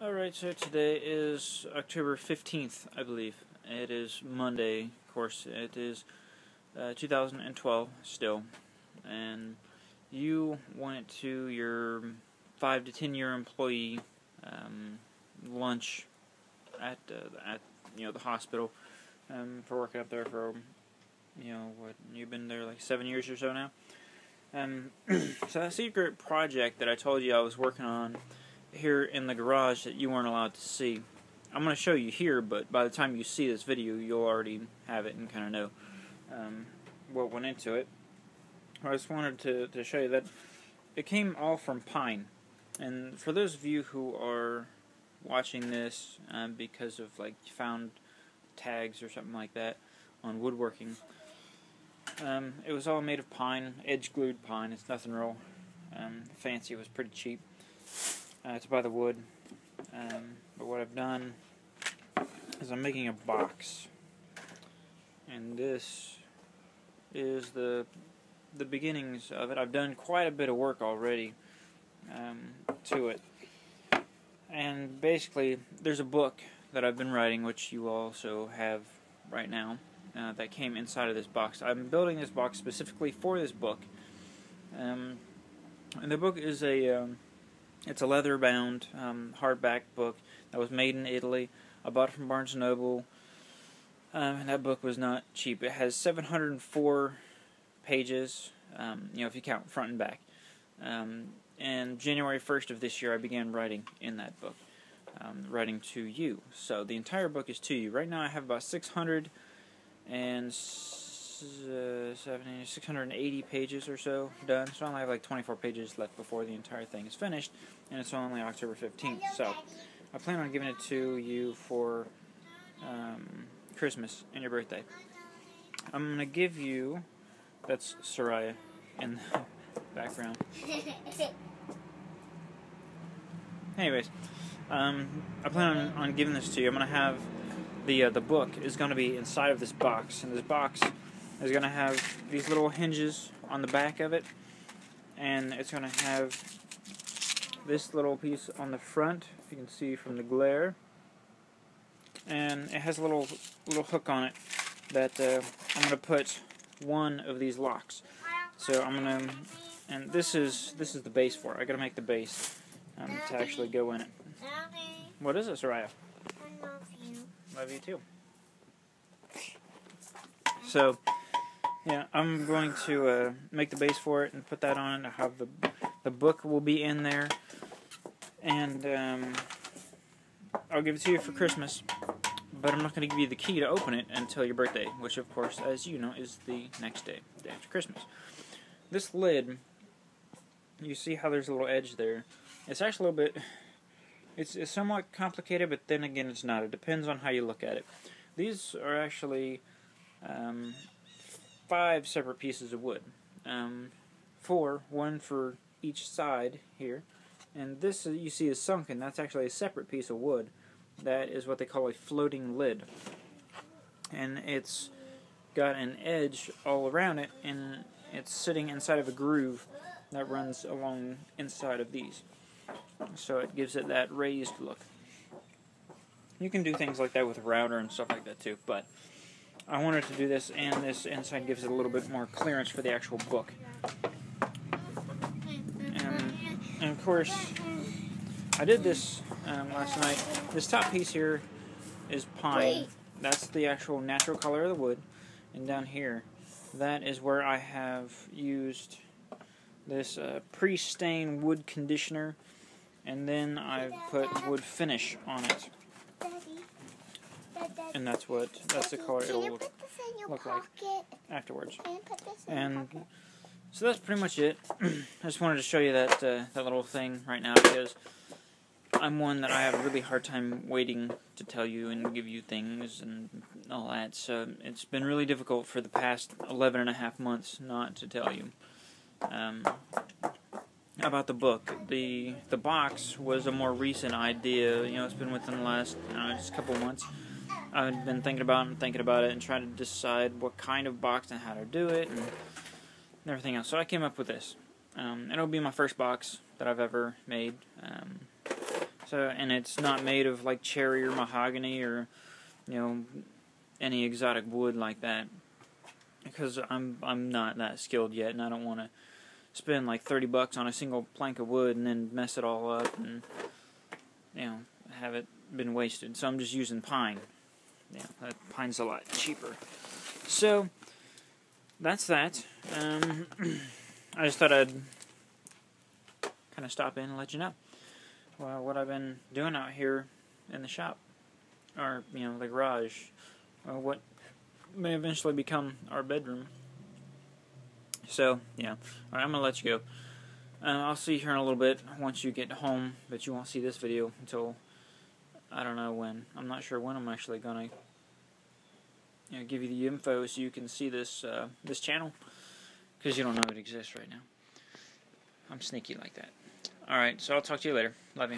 Alright, so today is October 15th, I believe. It is Monday, of course. It is 2012 still. And you went to your 5 to 10 year employee lunch at the hospital for working up there for, what, you've been there like 7 years or so now? So that secret project that I told you I was working on here in the garage that you weren't allowed to see, I'm going to show you here, but by the time you see this video, you'll already have it and kind of know what went into it. I just wanted to show you that it came all from pine. And for those of you who are watching this because of like found tags or something like that on woodworking, it was all made of pine, edge-glued pine. It's nothing real fancy. It was pretty cheap to buy the wood. But what I've done is I'm making a box, and this is the beginnings of it. I've done quite a bit of work already to it, and basically there's a book that I've been writing, which you also have right now, that came inside of this box. I'm building this box specifically for this book, and the book is it's a leather-bound hardback book that was made in Italy. I bought it from Barnes & Noble, and that book was not cheap. It has 704 pages, if you count front and back. And January 1st of this year, I began writing in that book, writing to you. So the entire book is to you. Right now, I have about 680 pages or so done. So I only have like 24 pages left before the entire thing is finished, and it's only October 15th. So I plan on giving it to you for Christmas and your birthday. I'm going to give you, that's Soraya in the background. Anyways, I plan on giving this to you. I'm going to have the book is going to be inside of this box, and this box is going to have these little hinges on the back of it, and it's going to have this little piece on the front, if you can see from the glare, and it has a little hook on it that I'm going to put one of these locks. So I'm going to, and this is the base for it. I got to make the base to actually go in it. What is it, Soraya? I love you. Love you too. So, yeah, I'm going to make the base for it and put that on. I have the book will be in there, and I'll give it to you for Christmas. But I'm not going to give you the key to open it until your birthday, which, of course, as you know, is the next day, the day after Christmas. This lid, you see how there's a little edge there. It's actually a little bit. It's somewhat complicated, but then again, it's not. It depends on how you look at it. These are actually 5 separate pieces of wood. 4, one for each side here. And this, you see, is sunken. That's actually a separate piece of wood. That is what they call a floating lid. And it's got an edge all around it, and it's sitting inside of a groove that runs along inside of these. So it gives it that raised look. You can do things like that with a router and stuff like that too, but I wanted to do this, and this inside gives it a little bit more clearance for the actual book. And of course, I did this last night. This top piece here is pine. That's the actual natural color of the wood. And down here, that is where I have used this pre-stain wood conditioner, and then I've put wood finish on it. And that's the color it'll look like afterwards. And so that's pretty much it. I just wanted to show you that little thing right now, because I'm one that I have a really hard time waiting to tell you and give you things and all that. So it's been really difficult for the past 11 and a half months not to tell you about the book. The box was a more recent idea. It's been within the last just a couple months. I've been thinking about it and trying to decide what kind of box and how to do it and everything else. So I came up with this. It'll be my first box that I've ever made. So, and it's not made of like cherry or mahogany or, you know, any exotic wood like that, because I'm not that skilled yet, and I don't want to spend like $30 on a single plank of wood and then mess it all up and, you know, have it been wasted. So I'm just using pine. Yeah, that pine's a lot cheaper. So that's that. I just thought I'd kind of stop in and let you know what I've been doing out here in the shop, or, you know, the garage, or what may eventually become our bedroom. So, yeah. Alright, I'm going to let you go. I'll see you here in a little bit once you get home, but you won't see this video until, I don't know when. I'm not sure when I'm actually going to, you know, give you the info so you can see this this channel, because you don't know it exists right now. I'm sneaky like that. Alright, so I'll talk to you later. Love you.